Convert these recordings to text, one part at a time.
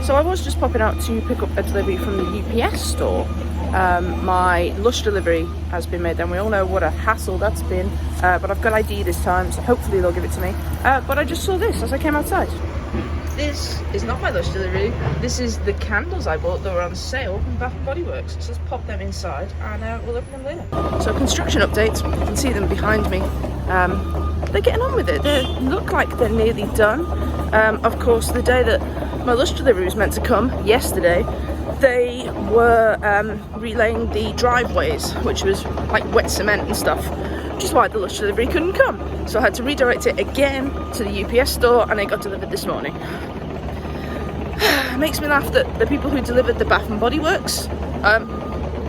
So I was just popping out to pick up a delivery from the UPS store. My Lush delivery has been made, and we all know what a hassle that's been, but I've got ID this time, so hopefully they'll give it to me. But I just saw this as I came outside. This is not my Lush delivery. This is the candles I bought that were on sale from Bath & Body Works. So let's pop them inside and we'll open them later. So construction updates, you can see them behind me. They're getting on with it. They look like they're nearly done. Of course, the day that my Lush delivery was meant to come, yesterday, they were relaying the driveways, which was like wet cement and stuff, which is why the Lush delivery couldn't come. So I had to redirect it again to the UPS store, and it got delivered this morning. It makes me laugh that the people who delivered the Bath & Body Works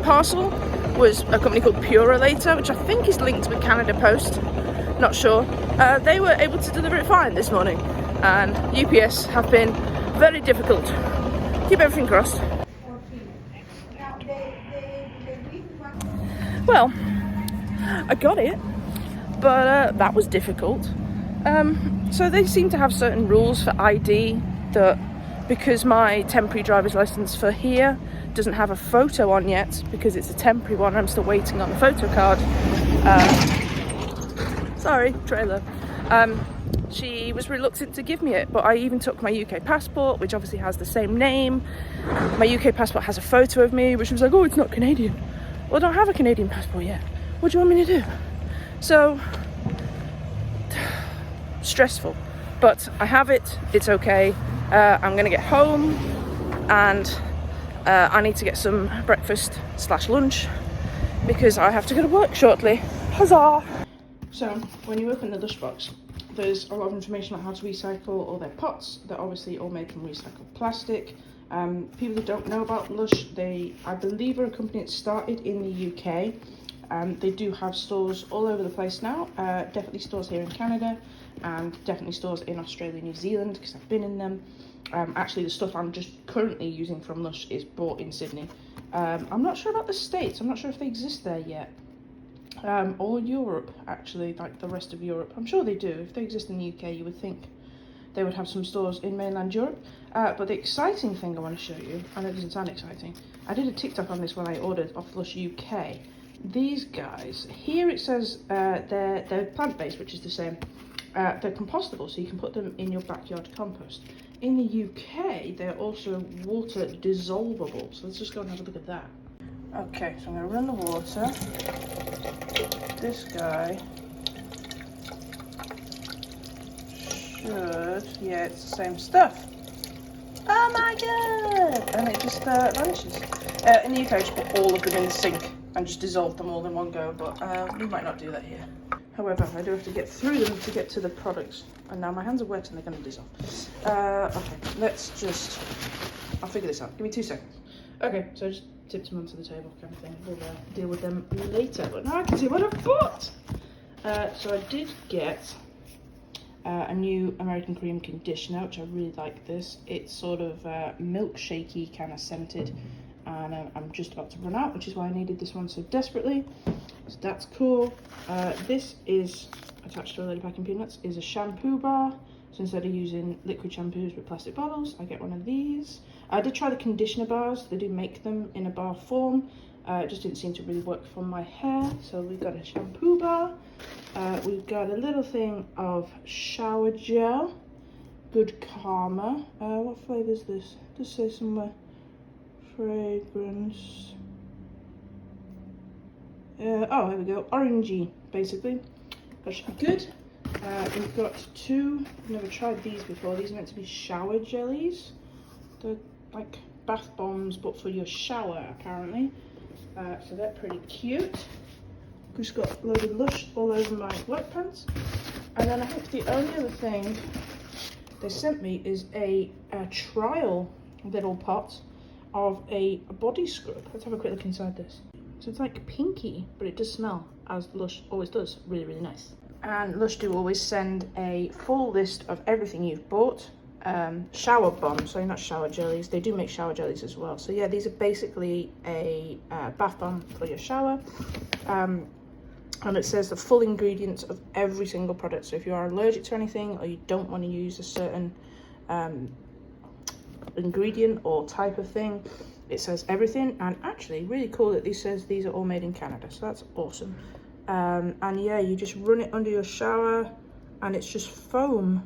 parcel was a company called Purolator, which I think is linked with Canada Post, not sure. They were able to deliver it fine this morning, and UPS have been very difficult. Keep everything crossed. Well, I got it, but that was difficult. So they seem to have certain rules for ID, that because my temporary driver's license for here doesn't have a photo on yet, because it's a temporary one, I'm still waiting on the photo card. Sorry, trailer. She was reluctant to give me it, but I even took my UK passport, which obviously has the same name. My UK passport has a photo of me, which was like, oh, it's not Canadian. Well, I don't have a Canadian passport yet. What do you want me to do? So, stressful. But I have it, it's okay. I'm gonna get home and I need to get some breakfast / lunch because I have to go to work shortly. Huzzah! So, when you open the Lush box, there's a lot of information on how to recycle all their pots. They're obviously all made from recycled plastic. People who don't know about Lush, they, I believe, are a company that started in the UK. They do have stores all over the place now, definitely stores here in Canada, and definitely stores in Australia and New Zealand, because I've been in them. Actually, the stuff I'm just currently using from Lush is bought in Sydney. I'm not sure about the States, I'm not sure if they exist there yet. Or Europe, actually, like the rest of Europe. I'm sure they do. If they exist in the UK, you would think they would have some stores in mainland Europe. But the exciting thing I want to show you, and it doesn't sound exciting, I did a TikTok on this when I ordered off Lush UK. These guys, here it says they're plant-based, which is the same. They're compostable, so you can put them in your backyard compost. In the UK, they're also water dissolvable. So let's just go and have a look at that. Okay, so I'm going to run the water. This guy should, yeah, it's the same stuff. Oh my god! And it just vanishes. In the UK, I just put all of them in the sink and just dissolve them all in one go, but we might not do that here. However, I do have to get through them to get to the products. And now my hands are wet and they're going to dissolve. Okay, let's just, I'll figure this out. Give me 2 seconds. Okay, so I just tipped them onto the table kind of thing. We'll deal with them later, but now I can see what I've bought. So I did get a new American cream conditioner, which I really like this. It's sort of milkshakey, kind of scented, and I'm just about to run out, which is why I needed this one so desperately. So that's cool. This is attached to a Lady Packing Peanuts, is a shampoo bar. So instead of using liquid shampoos with plastic bottles, I get one of these. I did try the conditioner bars. They do make them in a bar form. It just didn't seem to really work for my hair. So we've got a shampoo bar. We've got a little thing of shower gel. Good Karma. What flavour is this? Just say somewhere. Fragrance. Oh, here we go. Orangey, basically. That should be good. We've got 2. I've never tried these before. These are meant to be shower jellies. They're like bath bombs, but for your shower, apparently. So they're pretty cute. Just got a load of Lush all over my work pants. And then I think the only other thing they sent me is a trial little pot of a body scrub. Let's have a quick look inside this. So it's like pinky, but it does smell, as Lush always does, really, really nice. And Lush do always send a full list of everything you've bought. Shower bombs, sorry, not shower jellies. They do make shower jellies as well. So yeah, these are basically a bath bomb for your shower. And it says the full ingredients of every single product. So if you are allergic to anything, or you don't want to use a certain ingredient or type of thing. It says everything, and actually really cool that these says these are all made in Canada, so that's awesome. And yeah, you just run it under your shower and it's just foam.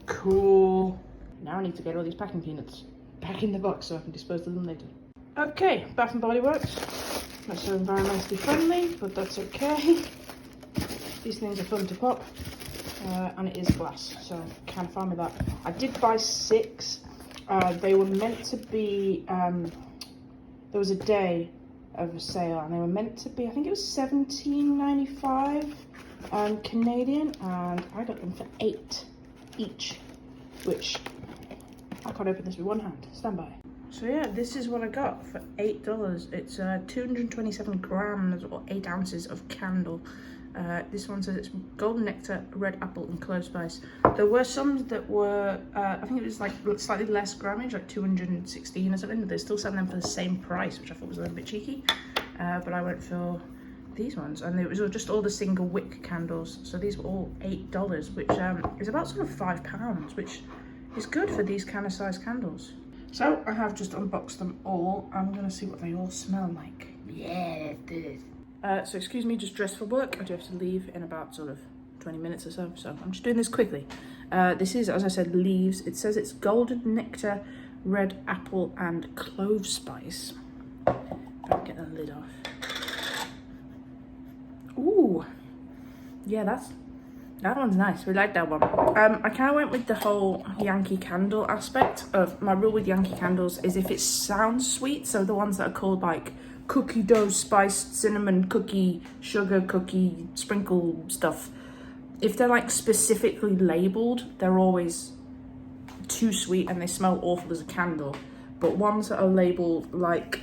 Cool. Now I need to get all these packing peanuts back in the box so I can dispose of them later. Okay, Bath and Body Works. Not so environmentally friendly, but that's okay. These things are fun to pop, and it is glass, so kind of fine with that. I did buy 6. They were meant to be, there was a day of a sale, and they were meant to be, I think it was $17.95 Canadian, and I got them for 8 each, which I can't open this with one hand. Stand by. So yeah, this is what I got for $8. It's 227 grams or 8 ounces of candle. This one says it's golden nectar, red apple, and clove spice. There were some that were, I think it was like slightly less grammage, like 216 or something, but they're still selling them for the same price, which I thought was a little bit cheeky. But I went for these ones, and it was just all the single wick candles. So these were all $8, which is about sort of £5, which is good for these kind of size candles. So I have just unboxed them all. I'm gonna see what they all smell like. Yeah, this. So excuse me, just dressed for work. I do have to leave in about sort of 20 minutes or so, so I'm just doing this quickly. This is, as I said, leaves. It says it's golden nectar, red apple, and clove spice. If I can get the lid off. Ooh, yeah, that one's nice. We like that one. I kind of went with the whole Yankee Candle aspect of my rule with Yankee candles is if it sounds sweet, so the ones that are called like cookie dough spiced cinnamon cookie sugar cookie sprinkle stuff, if they're like specifically labeled, they're always too sweet and they smell awful as a candle. But ones that are labeled like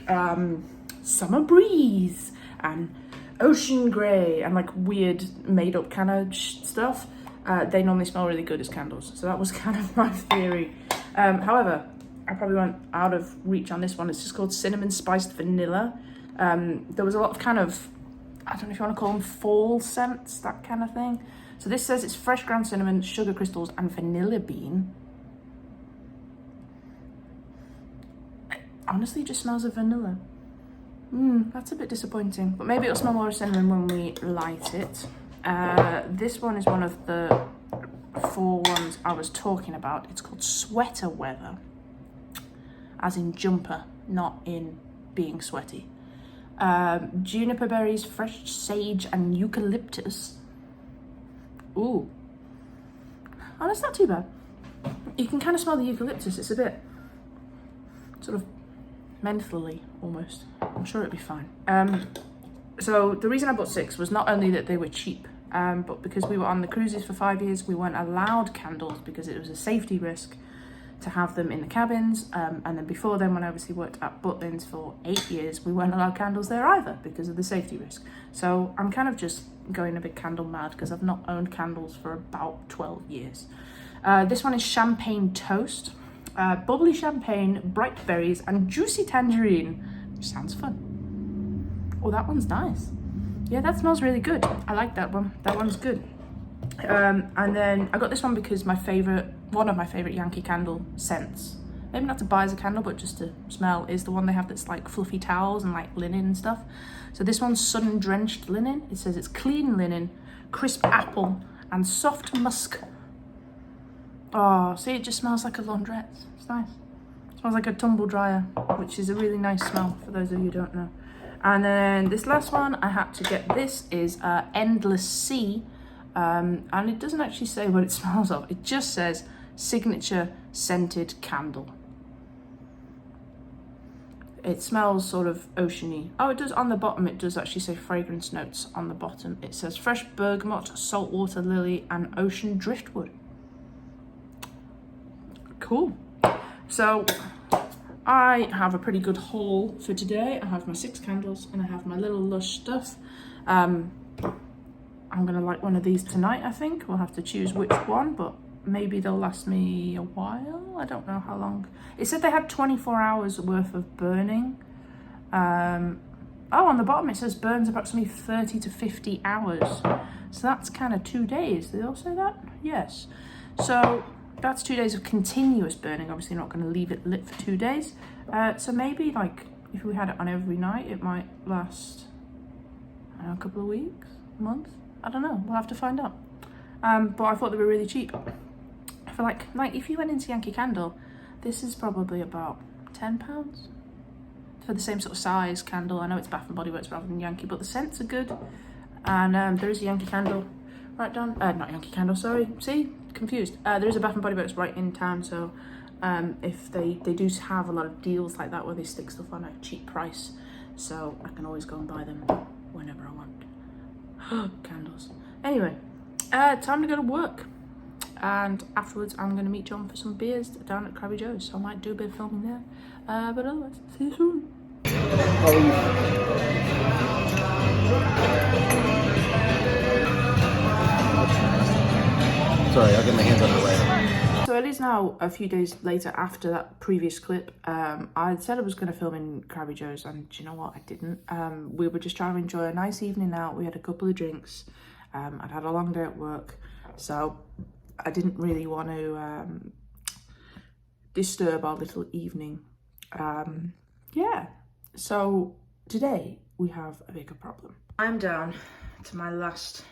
summer breeze and ocean grey and like weird made up kind of stuff, they normally smell really good as candles. So that was kind of my theory. However, I probably went out of reach on this one. It's just called cinnamon spiced vanilla. There was a lot of kind of, I don't know if you want to call them fall scents, that kind of thing. So this says it's fresh ground cinnamon, sugar crystals, and vanilla bean. It honestly just smells of vanilla. That's a bit disappointing, but maybe it'll smell more of cinnamon when we light it. This one is one of the 4 ones I was talking about. It's called Sweater Weather, as in jumper, not in being sweaty. Juniper berries, fresh sage, and eucalyptus. Ooh. Oh, that's not too bad. You can kind of smell the eucalyptus. It's a bit sort of mentally almost. I'm sure it'll be fine. So the reason I bought 6 was not only that they were cheap, but because we were on the cruises for 5 years, we weren't allowed candles because it was a safety risk to have them in the cabins. And then before then, when I obviously worked at Butlins for 8 years, we weren't allowed candles there either because of the safety risk. So I'm kind of just going a bit candle mad because I've not owned candles for about 12 years. This one is champagne toast. Bubbly champagne, bright berries, and juicy tangerine. Which sounds fun. Oh, that one's nice. Yeah, that smells really good. I like that one. That one's good. And then I got this one because one of my favorite Yankee Candle scents, maybe not to buy as a candle, but just to smell, is the one they have that's like fluffy towels and like linen and stuff. So this one's sun drenched linen. It says it's clean linen, crisp apple, and soft musk. Oh, see, it just smells like a laundrette. It's nice. It smells like a tumble dryer, which is a really nice smell for those of you who don't know. And then this last one I had to get. This is Endless Sea, and it doesn't actually say what it smells of. It just says signature scented candle. It smells sort of oceany. Oh, it does on the bottom. It does actually say fragrance notes on the bottom. It says fresh bergamot, saltwater lily, and ocean driftwood. Cool. So I have a pretty good haul for today. I have my 6 candles and I have my little Lush stuff. I'm gonna light one of these tonight, I think. We'll have to choose which one, but maybe they'll last me a while. I don't know how long. It said they had 24 hours worth of burning. Oh, on the bottom it says burns approximately 30 to 50 hours. So that's kind of 2 days. Did they all say that? Yes. So that's 2 days of continuous burning. Obviously not going to leave it lit for 2 days. So maybe like if we had it on every night, it might last, I don't know, a couple of weeks, a month. I don't know. We'll have to find out. But I thought they were really cheap. For like if you went into Yankee Candle, this is probably about £10 for the same sort of size candle. I know it's Bath and Body Works rather than Yankee, but the scents are good. And there is a Yankee Candle right down, not Yankee Candle, sorry, see, confused. There is a Bath and Body Works right in town, so if they do have a lot of deals like that where they stick stuff on a cheap price, so I can always go and buy them whenever I want. Candles. Anyway, time to go to work, and afterwards I'm going to meet John for some beers down at Krabby Joe's, so I might do a bit of filming there, but otherwise, see you soon. Sorry, I'll get my hands on the way. So it is now a few days later after that previous clip. I said I was going to film in Krabby Joe's, and do you know what? I didn't. We were just trying to enjoy a nice evening out. We had a couple of drinks. I'd had a long day at work, so I didn't really want to disturb our little evening. Yeah, so today we have a bigger problem. I'm down to my last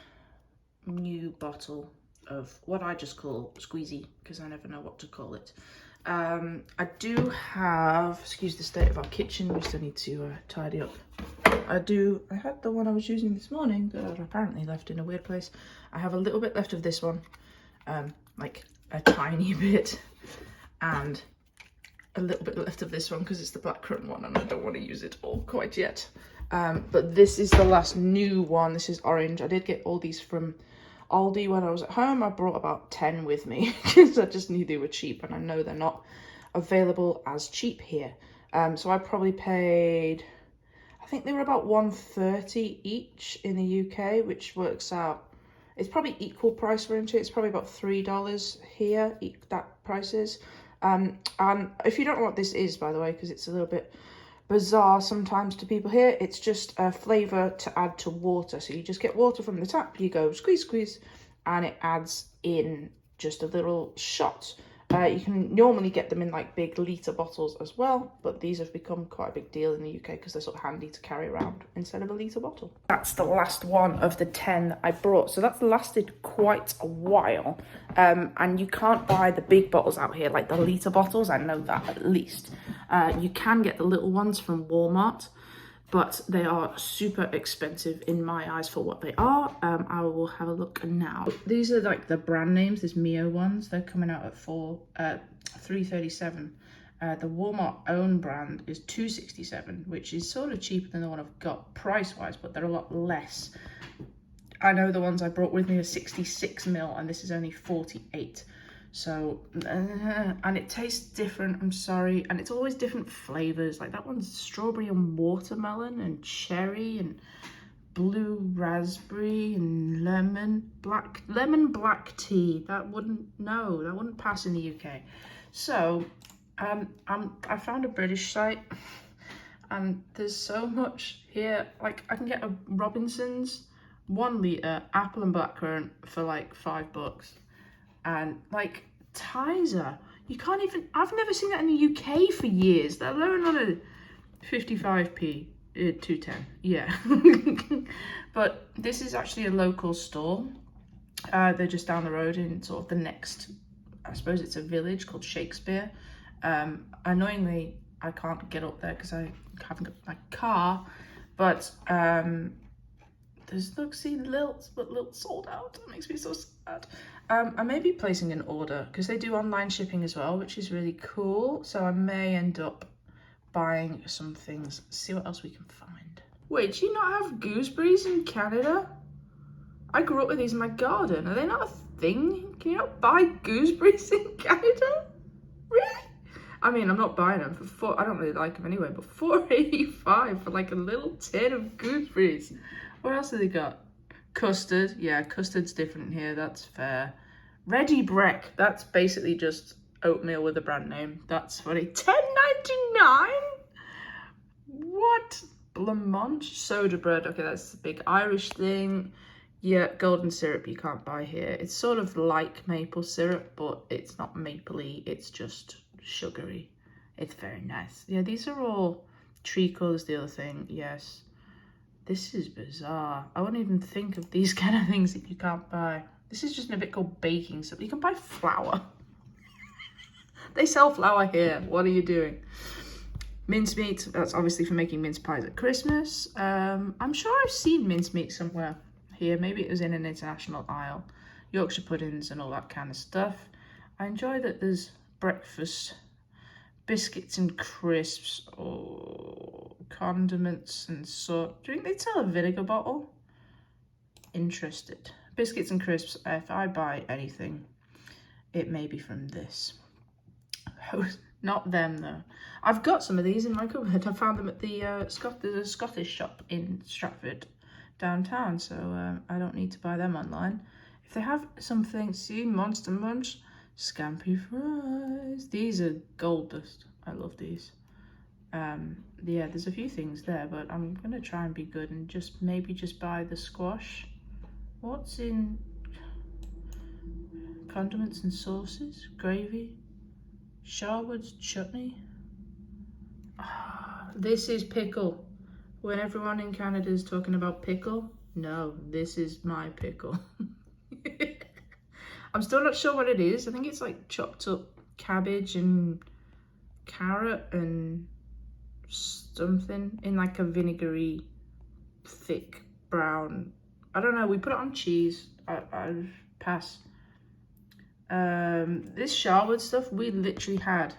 new bottle of what I just call squeezy, because I never know what to call it. I do have, excuse the state of our kitchen, we still need to tidy up. I had the one I was using this morning that I've apparently left in a weird place. I have a little bit left of this one, like a tiny bit, and a little bit left of this one because it's the blackcurrant one and I don't want to use it all quite yet. But this is the last new one. This is orange. I did get all these from Aldi when I was at home. I brought about 10 with me because I just knew they were cheap, and I know they're not available as cheap here. So I probably paid, I think they were about £1.30 each in the UK, which works out, it's probably equal price range. It's probably about $3 here, that price is. And if you don't know what this is, by the way, because it's a little bit bizarre sometimes to people here, it's just a flavour to add to water. So you just get water from the tap, you go squeeze, squeeze, and it adds in just a little shot. You can normally get them in like big litre bottles as well, but these have become quite a big deal in the UK because they're sort of handy to carry around instead of a litre bottle. That's the last one of the 10 I brought, so that's lasted quite a while. And you can't buy the big bottles out here, like the litre bottles, I know that at least. You can get the little ones from Walmart, but they are super expensive in my eyes for what they are. I will have a look now. These are like the brand names, these Mio ones. They're coming out at $3.37. The Walmart own brand is $2.67, which is sort of cheaper than the one I've got price-wise, but they're a lot less. I know the ones I brought with me are 66ml, and this is only 48. So, and it tastes different, I'm sorry, and it's always different flavors. Like that one's strawberry and watermelon and cherry and blue raspberry and lemon black tea. That wouldn't pass in the UK. So I found a British site, and there's so much here. Like I can get a Robinson's 1 litre apple and blackcurrant for like $5. And like Tizer, you can't even, I've never seen that in the UK for years, let alone on a 55p, 210, yeah. But this is actually a local store. They're just down the road in sort of the next, I suppose it's a village called Shakespeare. Annoyingly, I can't get up there because I haven't got my car, but there's, look, see Lilts, but Lilts sold out. That makes me so sad. I may be placing an order because they do online shipping as well, which is really cool. So I may end up buying some things. See what else we can find. Wait, do you not have gooseberries in Canada? I grew up with these in my garden. Are they not a thing? Can you not buy gooseberries in Canada? Really? I mean, I'm not buying them for I don't really like them anyway, but $4.85 for like a little tin of gooseberries. What else have they got? Custard. Yeah, custard's different here. That's fair. Ready Breck. That's basically just oatmeal with a brand name. That's funny. $10.99? What? Blancmange soda bread. Okay, that's the big Irish thing. Yeah, golden syrup you can't buy here. It's sort of like maple syrup, but it's not mapley, it's just sugary. It's very nice. Yeah, these are all treacles, the other thing, yes. This is bizarre. I wouldn't even think of these kind of things if you can't buy. This is just a bit called baking soda. You can buy flour. They sell flour here. What are you doing? Mincemeat, that's obviously for making mince pies at Christmas. I'm sure I've seen mincemeat somewhere here. Maybe it was in an international aisle. Yorkshire puddings and all that kind of stuff. I enjoy that there's breakfast, biscuits and crisps, or condiments and salt. Do you think they'd sell a vinegar bottle? Interested. Biscuits and crisps, if I buy anything, it may be from this. Not them though. I've got some of these in my cupboard. I found them at the there's a Scottish shop in Stratford downtown, so I don't need to buy them online. If they have something, see, Monster Munch, Scampi fries. These are gold dust. I love these. Yeah, there's a few things there, but I'm gonna try and be good and just maybe just buy the squash. What's in condiments and sauces? Gravy? Sharwood's chutney. This is pickle. When everyone in Canada is talking about pickle, no, this is my pickle. I'm still not sure what it is. I think it's like chopped up cabbage and carrot and something in like a vinegary, thick brown. I don't know. We put it on cheese. I pass. This Sharwood stuff, we literally had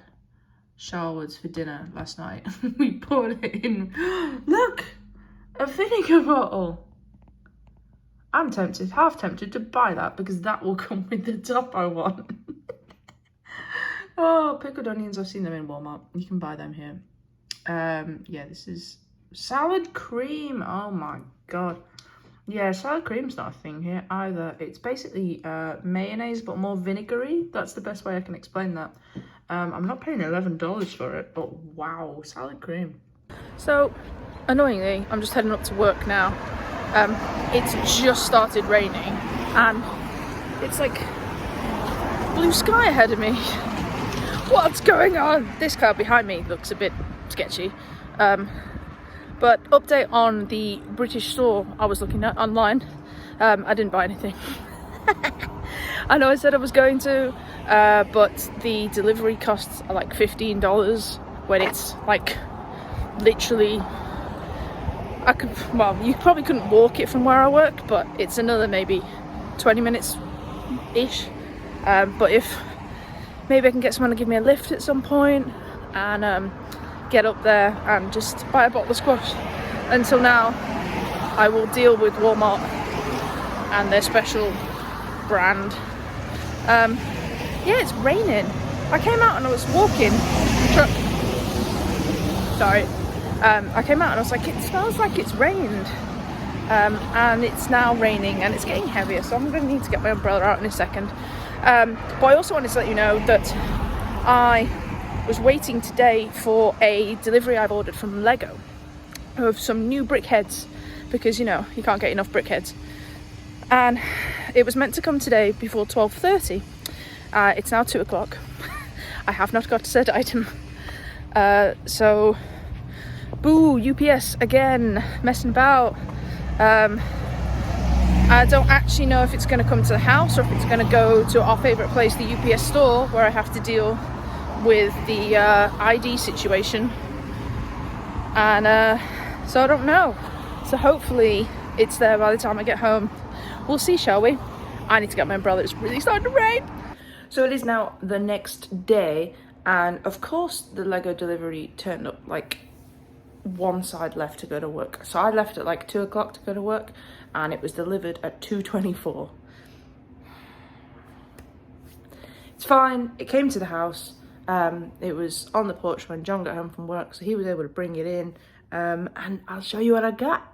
Sharwoods for dinner last night. We poured it in. Look, a vinegar bottle. I'm tempted, half tempted to buy that because that will come with the top I want. Oh, pickled onions, I've seen them in Walmart. You can buy them here. Yeah, this is salad cream. Oh my God. Yeah, salad cream's not a thing here either. It's basically mayonnaise, but more vinegary. That's the best way I can explain that. I'm not paying $11 for it, but wow, salad cream. So, annoyingly, I'm just heading up to work now. It's just started raining, and it's like blue sky ahead of me. What's going on? This car behind me looks a bit sketchy. But update on the British store I was looking at online. I didn't buy anything. I know I said I was going to, but the delivery costs are like $15 when it's like literally, you probably couldn't walk it from where I work, but it's another maybe 20 minutes-ish. But if maybe I can get someone to give me a lift at some point and get up there and just buy a bottle of squash. Until now, I will deal with Walmart and their special brand. Yeah, it's raining. I came out and I was walking. Sorry. I came out and I was like, it smells like it's rained. And it's now raining and it's getting heavier, so I'm going to need to get my umbrella out in a second. But I also wanted to let you know that I was waiting today for a delivery I've ordered from Lego of some new brickheads, because you know you can't get enough brickheads, and it was meant to come today before 12:30. It's now 2 o'clock. I have not got said item, so boo, UPS again messing about. I don't actually know if it's going to come to the house or if it's going to go to our favourite place, the UPS store, where I have to deal with the ID situation, and so I don't know. So hopefully it's there by the time I get home. We'll see, shall we? I need to get my umbrella, it's really starting to rain. So it is now the next day, and of course the Lego delivery turned up like once I'd left to go to work. So I left at like 2 o'clock to go to work, and it was delivered at 2:24. It's fine, it came to the house. It was on the porch when John got home from work, so he was able to bring it in, and I'll show you what I got.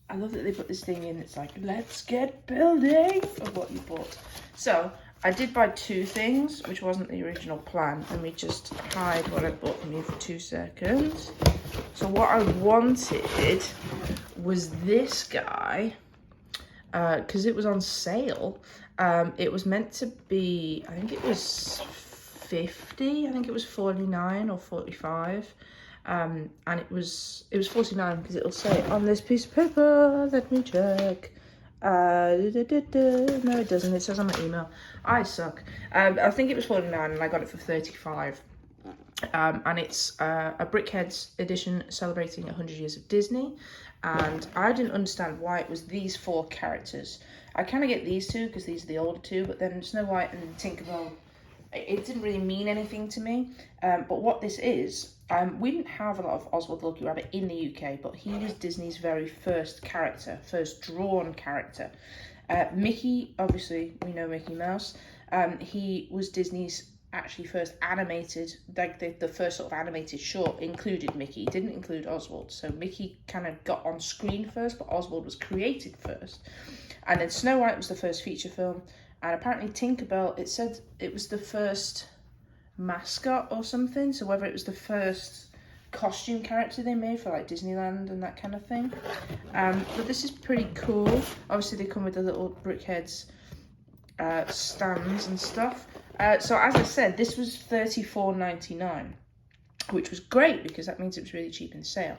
I love that they put this thing in. It's like, let's get building of what you bought. So I did buy two things, which wasn't the original plan. Let me just hide what I bought from you for 2 seconds. So what I wanted was this guy. because it was on sale. It was meant to be, I think it was 50, I think it was 49 or 45. And it was 49 because it'll say it on this piece of paper. Let me check. No, it doesn't. It says on my email. I suck. I think it was 49 and I got it for 35. And it's a Brickheads edition celebrating 100 years of Disney. And I didn't understand why it was these 4 characters. I kind of get these 2 because these are the older 2, but then Snow White and Tinkerbell, it didn't really mean anything to me. But what this is, we didn't have a lot of Oswald the Lucky Rabbit in the UK, but he was Disney's very first character, first drawn character. Mickey, obviously, we know Mickey Mouse. He was Disney's actually first animated, like the first sort of animated short included Mickey, didn't include Oswald. So Mickey kind of got on screen first, but Oswald was created first. And then Snow White was the first feature film. And apparently Tinkerbell, it said it was the first mascot or something. So whether it was the first costume character they made for like Disneyland and that kind of thing. But this is pretty cool. Obviously they come with the little Brickheads stands and stuff. So as I said, this was $34.99, which was great because that means it was really cheap in sale.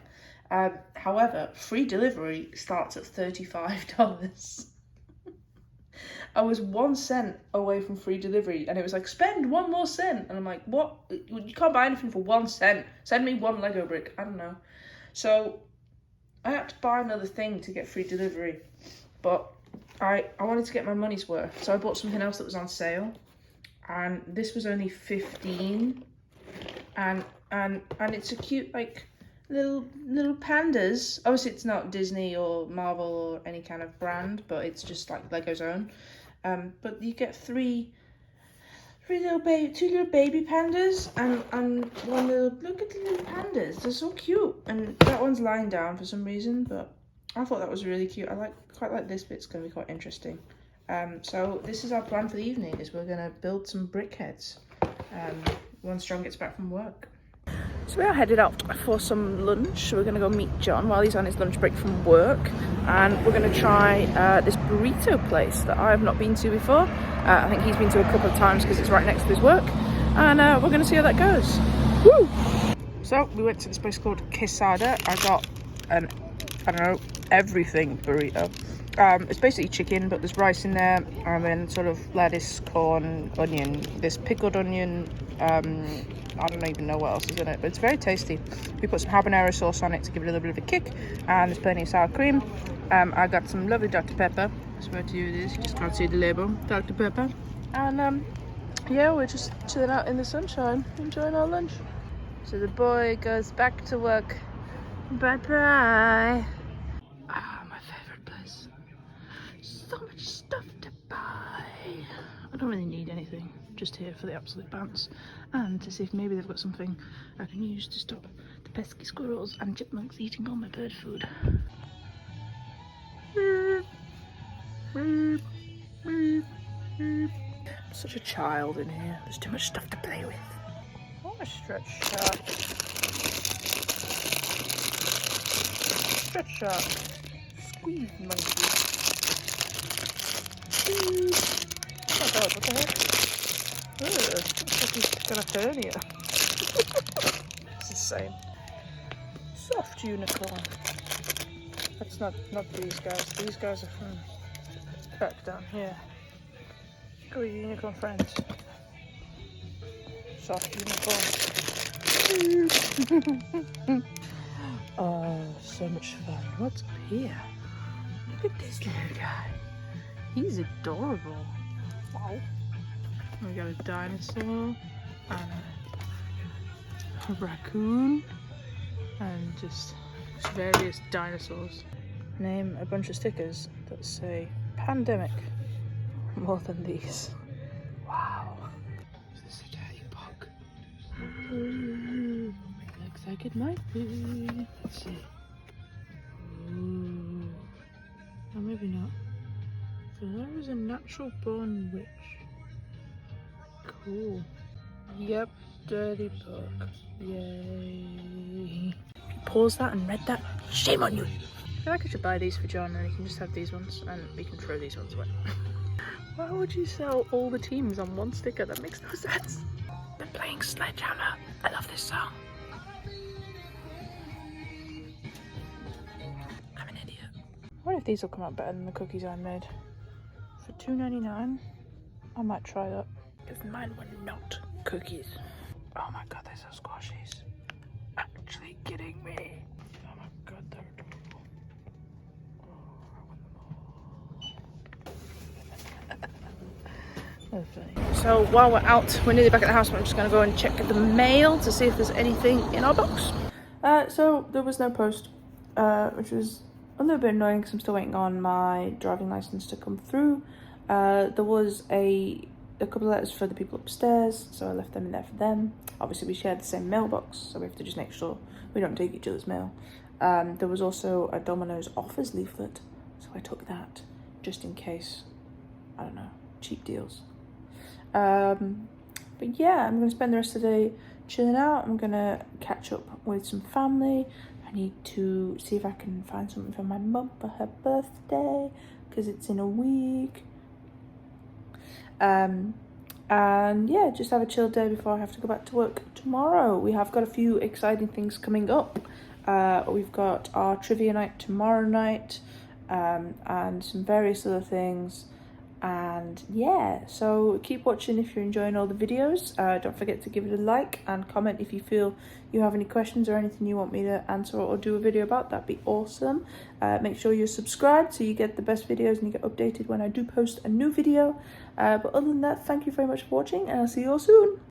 However, free delivery starts at $35. I was 1 cent away from free delivery, and it was like, spend 1 more cent. And I'm like, what? You can't buy anything for 1 cent. Send me 1 Lego brick. I don't know. So I had to buy another thing to get free delivery, but I wanted to get my money's worth. So I bought something else that was on sale, and this was only 15, and it's a cute like little pandas. Obviously it's not Disney or Marvel or any kind of brand, but it's just like Lego's own. But you get two little baby pandas and one little, look at the little pandas, they're so cute. And that one's lying down for some reason, but I thought that was really cute. I quite like this bit. It's going to be quite interesting. So this is our plan for the evening, is we're going to build some Brickheads once John gets back from work. So we are headed out for some lunch. We're going to go meet John while he's on his lunch break from work, and we're going to try this burrito place that I have not been to before. I think he's been to a couple of times because it's right next to his work, and we're going to see how that goes. Woo! So we went to this place called Quesada. I got an, I don't know, everything burrito. It's basically chicken, but there's rice in there, and then sort of lettuce, corn, onion, this pickled onion, I don't even know what else is in it, but it's very tasty. We put some habanero sauce on it to give it a little bit of a kick, and there's plenty of sour cream. I got some lovely Dr. Pepper. I swear to you it is, you just can't see the label, Dr. Pepper. And yeah, we're just chilling out in the sunshine, enjoying our lunch. So the boy goes back to work. Bye-bye. My favourite place. So much stuff to buy. I don't really need anything, just here for the absolute pants, and to see if maybe they've got something I can use to stop the pesky squirrels and chipmunks eating all my bird food. I'm such a child in here. There's too much stuff to play with. I want a stretch shark. Stretch shark. Squeeze monkey. Oh god, what the heck? Ugh, looks like he's got a hernia. It's insane. Soft unicorn. That's not these guys. These guys are from back down here. Go your unicorn friends. Soft unicorn. Oh, so much fun. What's up here? Look at this little guy. He's adorable. Wow. We got a dinosaur and a raccoon and just various dinosaurs. Name a bunch of stickers that say pandemic more than these. Wow. Is this a daddy bug? Ooh, looks like it might be. Let's see. Ooh. Oh, maybe not. So there is a natural born witch. Cool. Yep, dirty book. Yay. If you paused that and read that, shame on you. feel like I should buy these for John and he can just have these ones and we can throw these ones away. Why would you sell all the teams on one sticker? That makes no sense. They're playing Sledgehammer. I love this song. I'm an idiot. I wonder if these will come out better than the cookies I made. For $2.99, I might try that. Because mine were not cookies. Oh my god, they're so squashy. Actually kidding me. Oh my god, they're adorable. Oh, that's funny. So while we're out, we're nearly back at the house, but I'm just going to go and check the mail to see if there's anything in our box. So there was no post, which was a little bit annoying because I'm still waiting on my driving license to come through. There was a couple of letters for the people upstairs, so I left them in there for them. Obviously we shared the same mailbox, so we have to just make sure we don't take each other's mail. There was also a Domino's offers leaflet, so I took that just in case, I don't know, cheap deals. But yeah, I'm going to spend the rest of the day chilling out. I'm going to catch up with some family. I need to see if I can find something for my mum for her birthday, because it's in a week. And yeah, just have a chill day before I have to go back to work tomorrow. We have got a few exciting things coming up. We've got our trivia night tomorrow night, and some various other things. And yeah, so keep watching if you're enjoying all the videos. Don't forget to give it a like and comment if you feel you have any questions or anything you want me to answer or do a video about. That'd be awesome. Make sure you're subscribed so you get the best videos and you get updated when I do post a new video. But other than that, thank you very much for watching and I'll see you all soon.